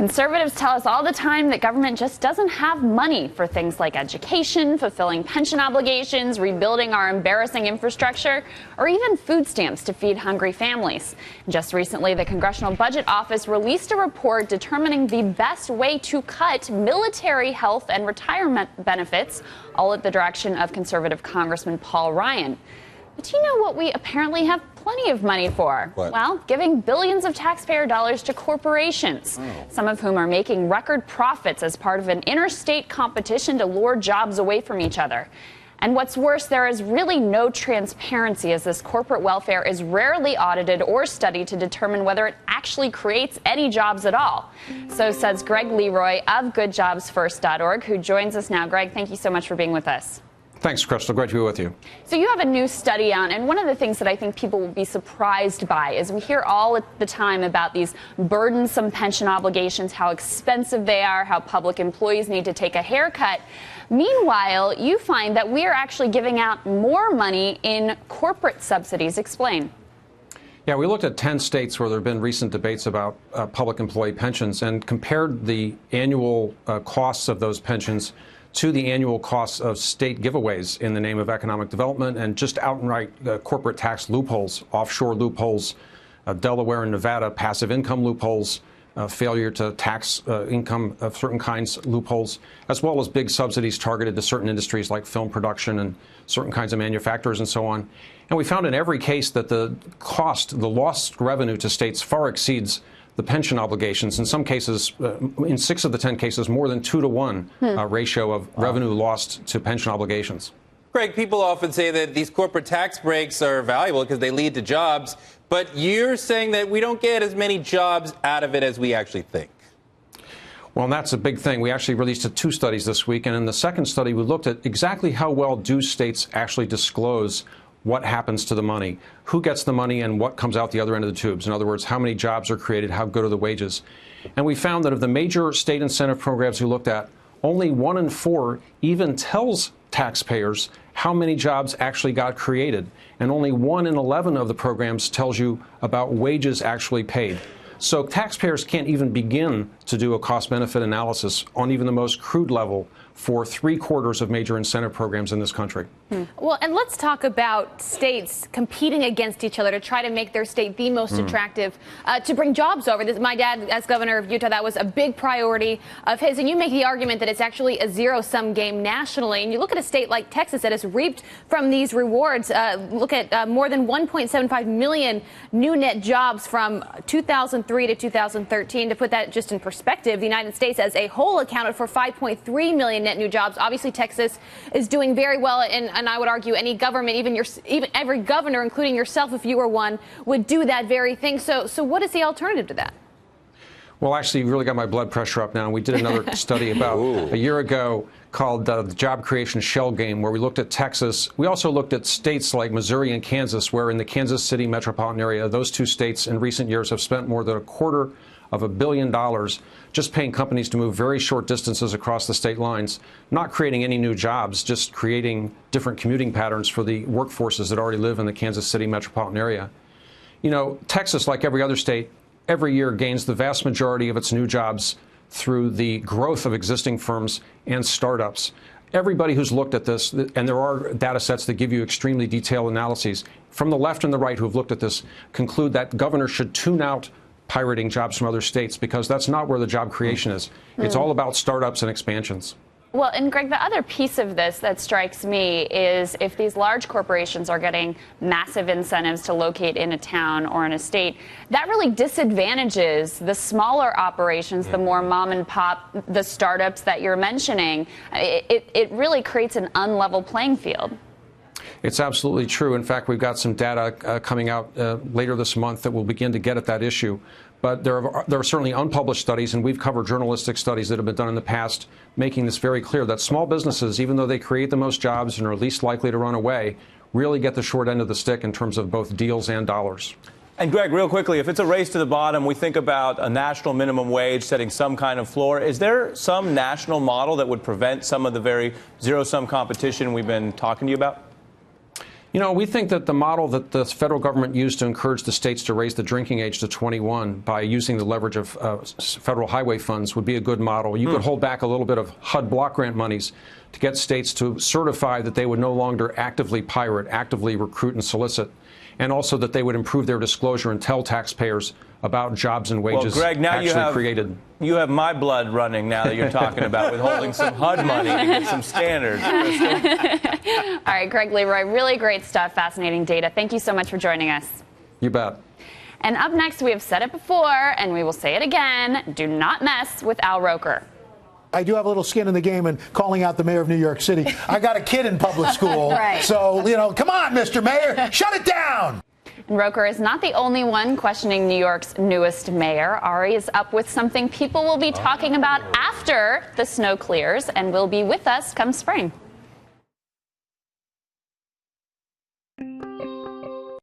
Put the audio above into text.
Conservatives tell us all the time that government just doesn't have money for things like education, fulfilling pension obligations, rebuilding our embarrassing infrastructure, or even food stamps to feed hungry families. Just recently, the Congressional Budget Office released a report determining the best way to cut military health and retirement benefits, all at the direction of conservative Congressman Paul Ryan. But do you know what we apparently have plenty of money for? What? Well, giving billions of taxpayer dollars to corporations, some of whom are making record profits as part of an interstate competition to lure jobs away from each other. And what's worse, there is really no transparency, as this corporate welfare is rarely audited or studied to determine whether it actually creates any jobs at all. So says Greg LeRoy of GoodJobsFirst.org, who joins us now. Greg, thank you so much for being with us. Thanks, Crystal. Great to be with you. So you have a new study out, and one of the things that I think people will be surprised by is we hear all the time about these burdensome pension obligations, how expensive they are, how public employees need to take a haircut. Meanwhile, you find that we are actually giving out more money in corporate subsidies. Explain. Yeah, we looked at 10 states where there have been recent debates about public employee pensions and compared the annual costs of those pensions to the annual costs of state giveaways in the name of economic development and just outright corporate tax loopholes, offshore loopholes, Delaware and Nevada passive income loopholes, failure to tax income of certain kinds loopholes, as well as big subsidies targeted to certain industries like film production and certain kinds of manufacturers and so on. And we found in every case that the cost, the lost revenue to states far exceeds the pension obligations. In some cases, in 6 of the 10 cases, more than 2-to-1 ratio of revenue lost to pension obligations. Greg, people often say that these corporate tax breaks are valuable because they lead to jobs, but you're saying that we don't get as many jobs out of it as we actually think. Well, and that's a big thing. We actually released 2 studies this week, and in the second study, we looked at exactly how well do states actually disclose what happens to the money, who gets the money, and what comes out the other end of the tubes. In other words, how many jobs are created, how good are the wages. And we found that of the major state incentive programs we looked at, only 1 in 4 even tells taxpayers how many jobs actually got created. And only 1 in 11 of the programs tells you about wages actually paid. So taxpayers can't even begin to do a cost-benefit analysis on even the most crude level for 3/4 of major incentive programs in this country. Well, and let's talk about states competing against each other to try to make their state the most attractive to bring jobs over. My dad, as governor of Utah, that was a big priority of his. And you make the argument that it's actually a zero-sum game nationally. And you look at a state like Texas that has reaped from these rewards. Look at more than 1.75 million new net jobs from 2003 to 2013. To put that just in perspective, the United States as a whole accounted for 5.3 million net new jobs. Obviously, Texas is doing very well, and I would argue any government, even every governor, including yourself, if you were one, would do that very thing. So what is the alternative to that? Well, actually, you really got my blood pressure up now. We did another study about a year ago called the Job Creation Shell Game, where we looked at Texas. We also looked at states like Missouri and Kansas, where in the Kansas City metropolitan area, those 2 states in recent years have spent more than $250 million just paying companies to move very short distances across the state lines, not creating any new jobs, just creating different commuting patterns for the workforces that already live in the Kansas City metropolitan area. You know, Texas, like every other state, every year gains the vast majority of its new jobs through the growth of existing firms and startups. Everybody who's looked at this, and there are data sets that give you extremely detailed analyses, from the left and the right who have looked at this, conclude that governors should tune out pirating jobs from other states because that's not where the job creation is. It's all about startups and expansions. Well, and Greg, the other piece of this that strikes me is if these large corporations are getting massive incentives to locate in a town or in a state, that really disadvantages the smaller operations, the more mom and pop, the startups that you're mentioning. It really creates an unlevel playing field. It's absolutely true. In fact, we've got some data coming out later this month that will begin to get at that issue. But there are certainly unpublished studies, and we've covered journalistic studies that have been done in the past, making this very clear that small businesses, even though they create the most jobs and are least likely to run away, really get the short end of the stick in terms of both deals and dollars. And Greg, real quickly, if it's a race to the bottom, we think about a national minimum wage setting some kind of floor. Is there some national model that would prevent some of the very zero-sum competition we've been talking to you about? You know, we think that the model that the federal government used to encourage the states to raise the drinking age to 21 by using the leverage of federal highway funds would be a good model. You could hold back a little bit of HUD block grant monies to get states to certify that they would no longer actively pirate, actively recruit and solicit, and also that they would improve their disclosure and tell taxpayers about jobs and wages Greg, now actually created. You have my blood running now that you're talking about withholding some HUD money to get some standards. All right, Greg, LeRoy, really great stuff, fascinating data. Thank you so much for joining us. You bet. And up next, we have said it before, and we will say it again, do not mess with Al Roker. I do have a little skin in the game in calling out the mayor of New York City. I got a kid in public school, Right. So, come on, Mr. Mayor, shut it down. And Roker is not the only one questioning New York's newest mayor. Ari is up with something people will be talking about after the snow clears and will be with us come spring.